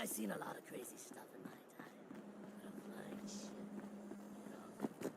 I've seen a lot of crazy stuff in my time. But a flying ship, you know.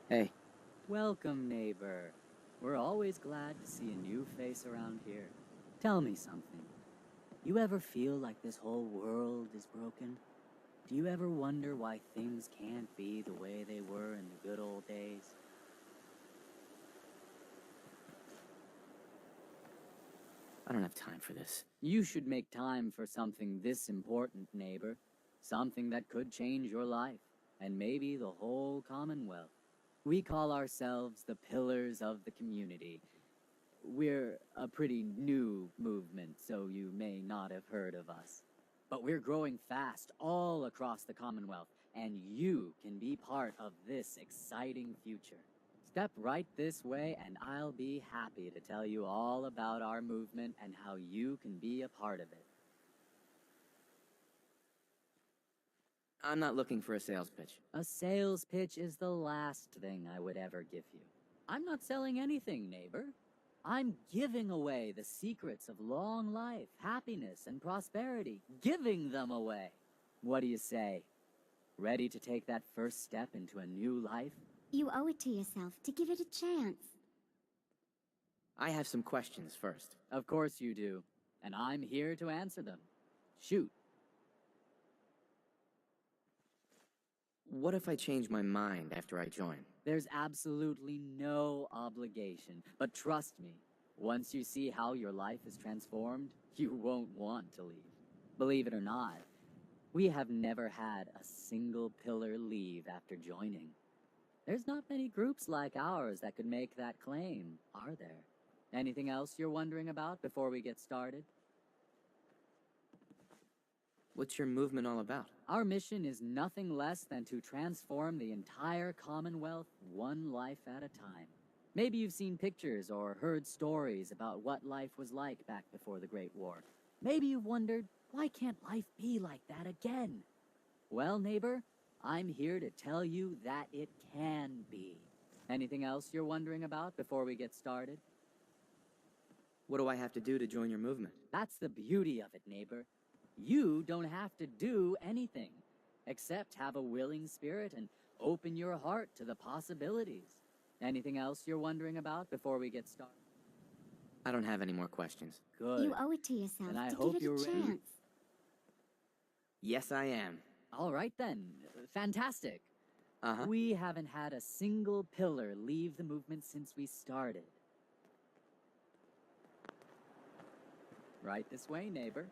Hey. Welcome, neighbor. We're always glad to see a new face around here. Tell me something. You ever feel like this whole world is broken? Do you ever wonder why things can't be the way they were in the good old days? I don't have time for this. You should make time for something this important, neighbor. Something that could change your life, and maybe the whole Commonwealth. We call ourselves the Pillars of the Community. We're a pretty new movement, so you may not have heard of us. But we're growing fast all across the Commonwealth, and you can be part of this exciting future. Step right this way, and I'll be happy to tell you all about our movement and how you can be a part of it. I'm not looking for a sales pitch. A sales pitch is the last thing I would ever give you. I'm not selling anything, neighbor. I'm giving away the secrets of long life, happiness, and prosperity. Giving them away. What do you say? Ready to take that first step into a new life? You owe it to yourself to give it a chance. I have some questions first. Of course you do, and I'm here to answer them. Shoot. What if I change my mind after I join? There's absolutely no obligation, but trust me, once you see how your life is transformed, you won't want to leave. Believe it or not, we have never had a single pillar leave after joining. There's not many groups like ours that could make that claim, are there? Anything else you're wondering about before we get started? What's your movement all about? Our mission is nothing less than to transform the entire Commonwealth one life at a time. Maybe you've seen pictures or heard stories about what life was like back before the Great War. Maybe you've wondered, why can't life be like that again? Well, neighbor, I'm here to tell you that it can be. Anything else you're wondering about before we get started? What do I have to do to join your movement? That's the beauty of it, neighbor. You don't have to do anything, except have a willing spirit and open your heart to the possibilities. Anything else you're wondering about before we get started? I don't have any more questions. Good. You owe it to yourself And I to hope give it you're a ready. chance. Yes, I am. All right then. Fantastic. Uh-huh. We haven't had a single pillar leave the movement since we started. Right this way, neighbor.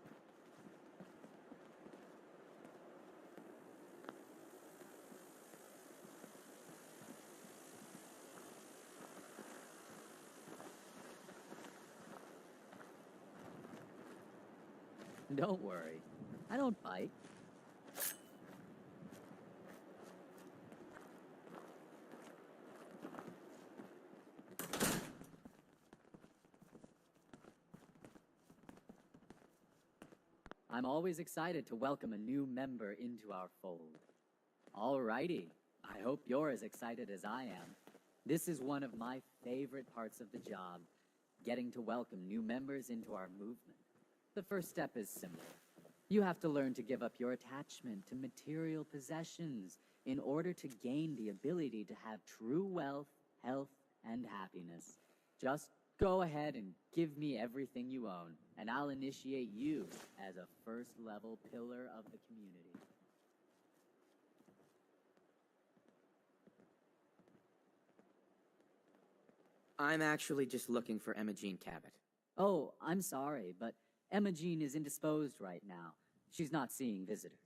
Don't worry. I don't bite. I'm always excited to welcome a new member into our fold. Alrighty. I hope you're as excited as I am. This is one of my favorite parts of the job, getting to welcome new members into our movement. The first step is simple. You have to learn to give up your attachment to material possessions in order to gain the ability to have true wealth, health, and happiness. Just go ahead and give me everything you own, and I'll initiate you as a first-level pillar of the community. I'm actually just looking for Emma Jean Cabot. Oh, I'm sorry, but Emma Jean is indisposed right now. She's not seeing visitors.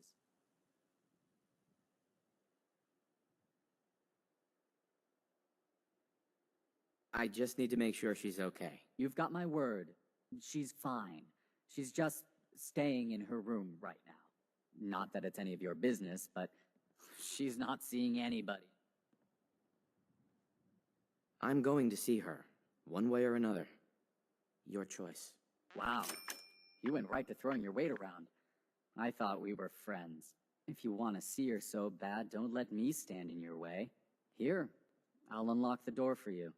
I just need to make sure she's okay. You've got my word. She's fine. She's just staying in her room right now. Not that it's any of your business, but she's not seeing anybody. I'm going to see her, one way or another. Your choice. Wow. You went right to throwing your weight around. I thought we were friends. If you want to see her so bad, don't let me stand in your way. Here, I'll unlock the door for you.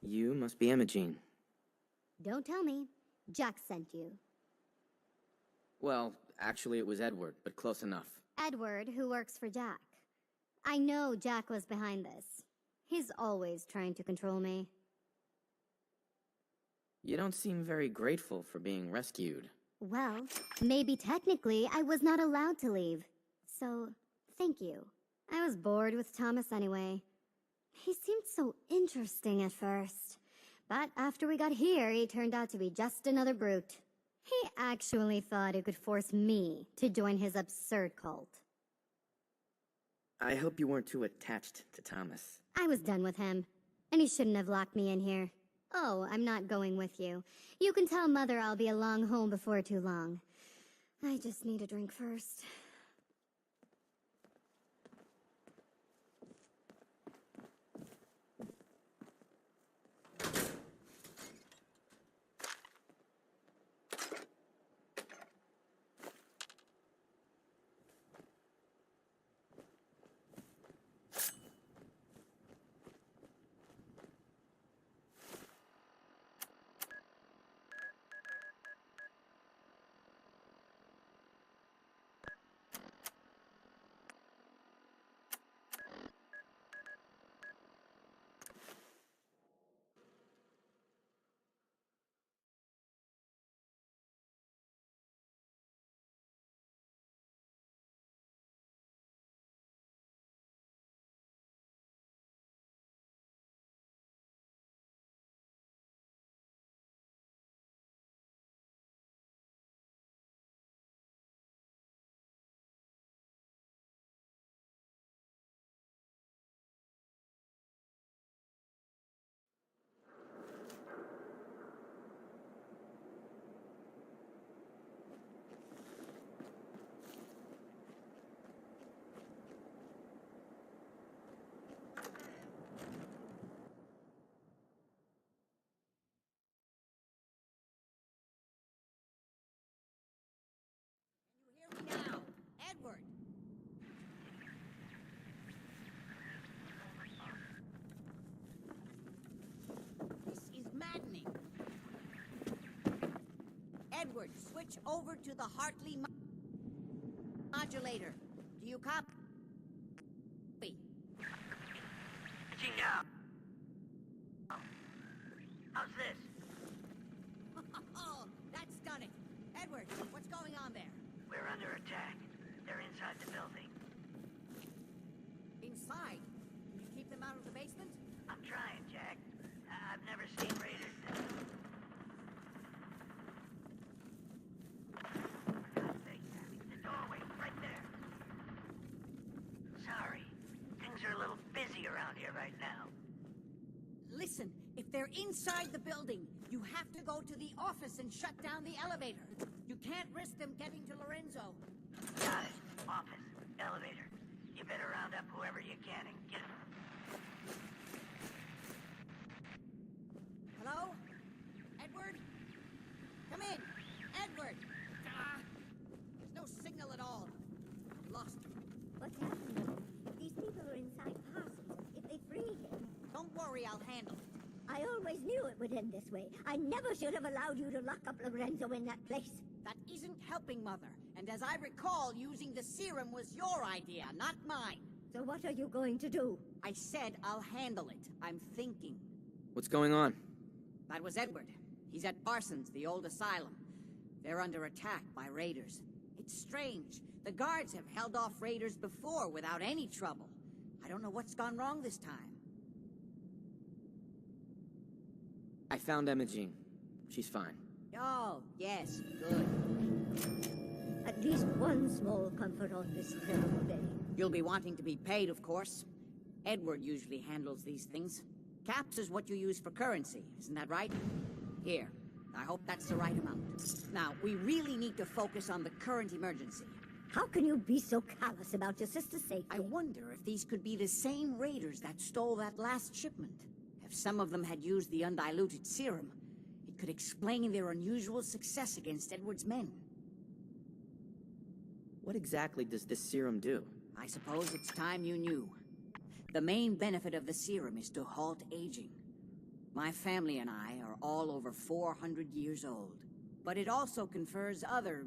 You must be Emma Jean. Don't tell me. Jack sent you. Well, actually it was Edward, but close enough. Edward, who works for Jack. I know Jack was behind this. He's always trying to control me. You don't seem very grateful for being rescued. Well, maybe technically I was not allowed to leave. So, thank you. I was bored with Thomas anyway. He seemed so interesting at first. But after we got here, he turned out to be just another brute. He actually thought he could force me to join his absurd cult. I hope you weren't too attached to Thomas. I was done with him, and he shouldn't have locked me in here. Oh, I'm not going with you. You can tell Mother I'll be along home before too long. I just need a drink first. Edward, switch over to the Hartley modulator. Do you copy? How's this? Oh, that's done it. Edward, what's going on there? We're under attack. They're inside the building. Inside? Can you keep them out of the basement? I'm trying, Jack. I've never seen raiders this. For God's sake, Abby, the doorway, right there. Sorry. Things are a little busy around here right now. Listen, if they're inside the building, you have to go to the office and shut down the elevator. You can't risk them getting to Lorenzo. Got it. Office. Elevator. You better round up whoever you can and get them. Hello? Edward? Come in! Edward! There's no signal at all. Lost him. What's happening? These people are inside Parsons. If they free him... Don't worry, I'll handle it. I always knew it would end this way. I never should have allowed you to lock up Lorenzo in that place. That isn't helping, Mother. And as I recall, using the serum was your idea, not mine. So what are you going to do? I said I'll handle it. I'm thinking. What's going on? That was Edward. He's at Parsons, the old asylum. They're under attack by raiders. It's strange. The guards have held off raiders before without any trouble. I don't know what's gone wrong this time. I found Emma Jean. She's fine. Oh, yes, good. At least one small comfort on this terrible day. You'll be wanting to be paid, of course. Edward usually handles these things. Caps is what you use for currency, isn't that right? Here, I hope that's the right amount. Now, we really need to focus on the current emergency. How can you be so callous about your sister's safety? I wonder if these could be the same raiders that stole that last shipment. If some of them had used the undiluted serum, it could explain their unusual success against Edward's men. What exactly does this serum do? I suppose it's time you knew. The main benefit of the serum is to halt aging. My family and I are all over 400 years old. But it also confers other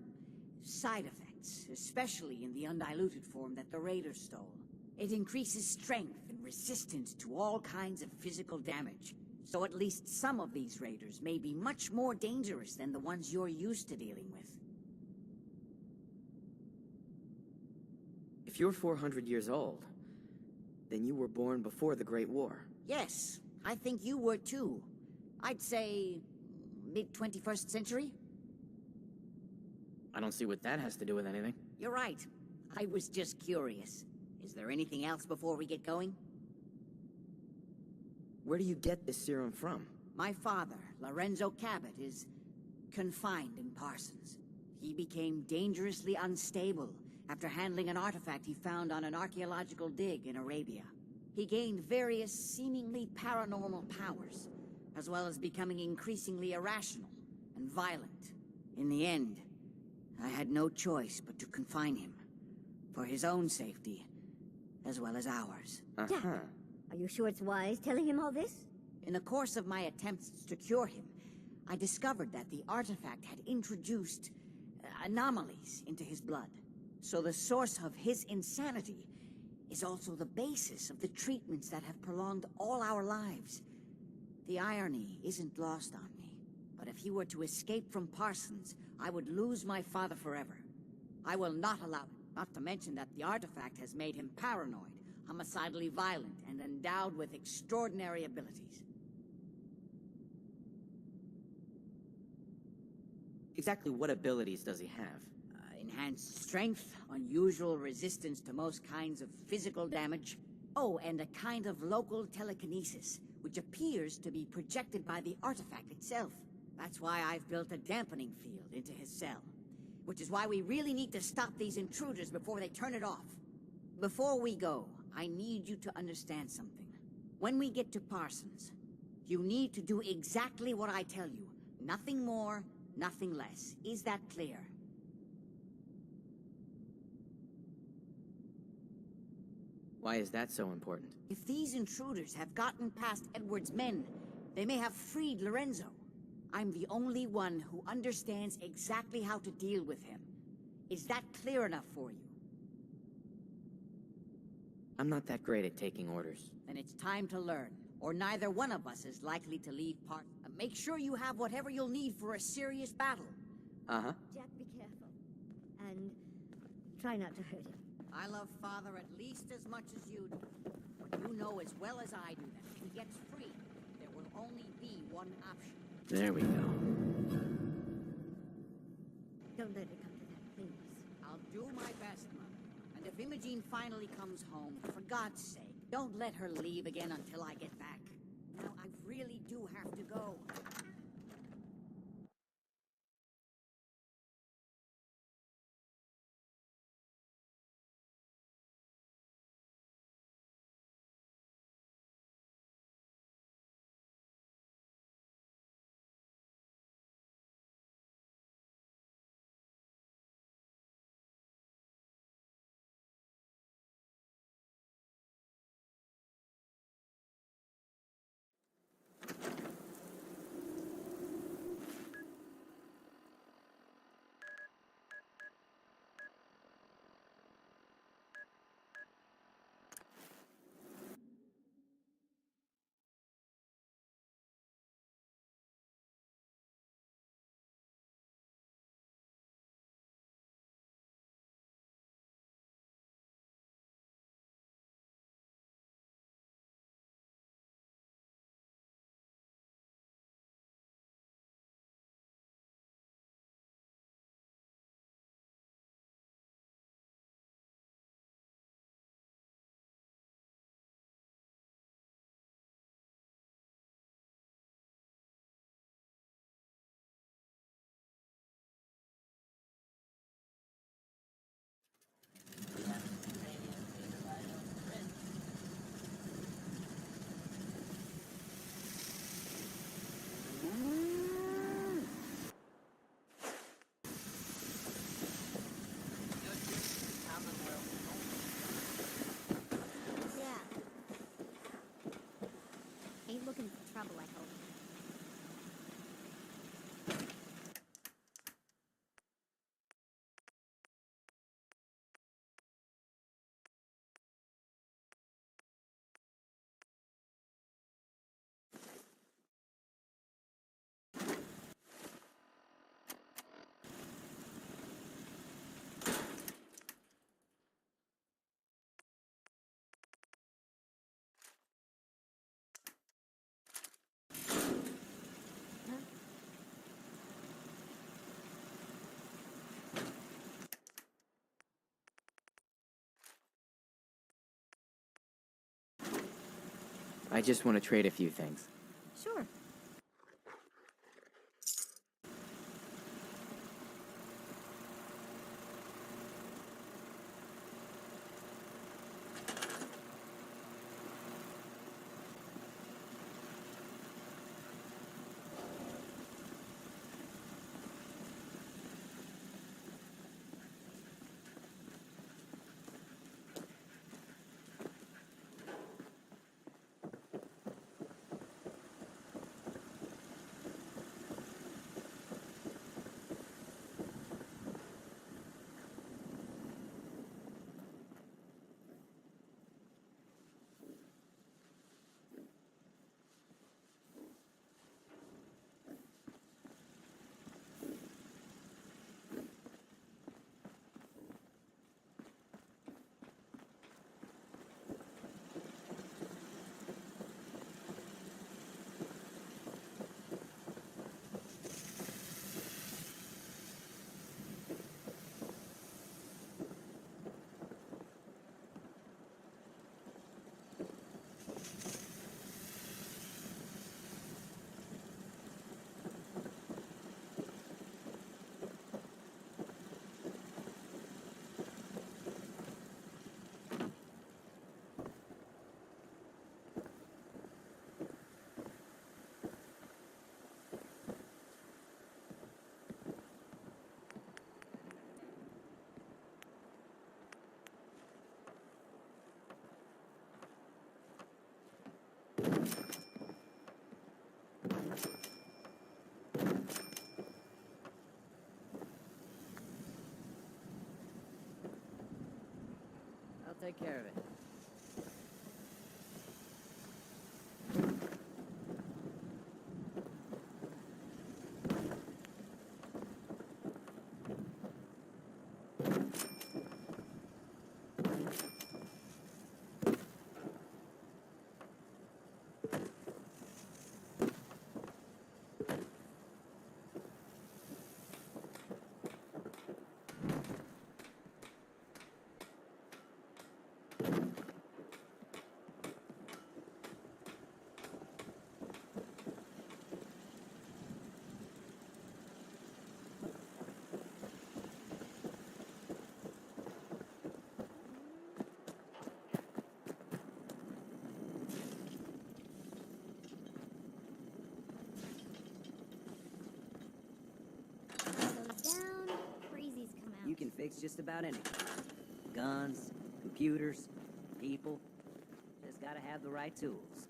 side effects, especially in the undiluted form that the raiders stole. It increases strength and resistance to all kinds of physical damage. So at least some of these raiders may be much more dangerous than the ones you're used to dealing with. If you're 400 years old, then you were born before the Great War. Yes, I think you were too. I'd say mid-21st century? I don't see what that has to do with anything. You're right. I was just curious. Is there anything else before we get going? Where do you get this serum from? My father, Lorenzo Cabot, is confined in Parsons. He became dangerously unstable after handling an artifact he found on an archaeological dig in Arabia. He gained various seemingly paranormal powers, as well as becoming increasingly irrational and violent. In the end, I had no choice but to confine him, for his own safety, as well as ours. Uh-huh. Are you sure it's wise telling him all this? In the course of my attempts to cure him, I discovered that the artifact had introduced anomalies into his blood. So the source of his insanity is also the basis of the treatments that have prolonged all our lives. The irony isn't lost on me, but if he were to escape from Parsons, I would lose my father forever. I will not allow it, not to mention that the artifact has made him paranoid, homicidally violent, and endowed with extraordinary abilities. Exactly what abilities does he have? Enhanced strength, unusual resistance to most kinds of physical damage. Oh, and a kind of local telekinesis, which appears to be projected by the artifact itself. That's why I've built a dampening field into his cell. Which is why we really need to stop these intruders before they turn it off. Before we go, I need you to understand something. When we get to Parsons, you need to do exactly what I tell you. Nothing more, nothing less. Is that clear? Why is that so important? If these intruders have gotten past Edward's men, they may have freed Lorenzo. I'm the only one who understands exactly how to deal with him. Is that clear enough for you? I'm not that great at taking orders. Then it's time to learn, or neither one of us is likely to leave part. Make sure you have whatever you'll need for a serious battle. Uh-huh. Jack, be careful. And try not to hurt him. I love Father at least as much as you do. But you know as well as I do that if he gets free, there will only be one option. There we go. Don't let it come to that, please. I'll do my best, Mother. And if Imogene finally comes home, for God's sake, don't let her leave again until I get back. Now, I really do have to go. Yeah. Ain't looking for trouble, I hope. I just want to trade a few things. Sure. take care of it. Goes down, crazies come out. You can fix just about anything. Guns, computers, people. Just gotta have the right tools.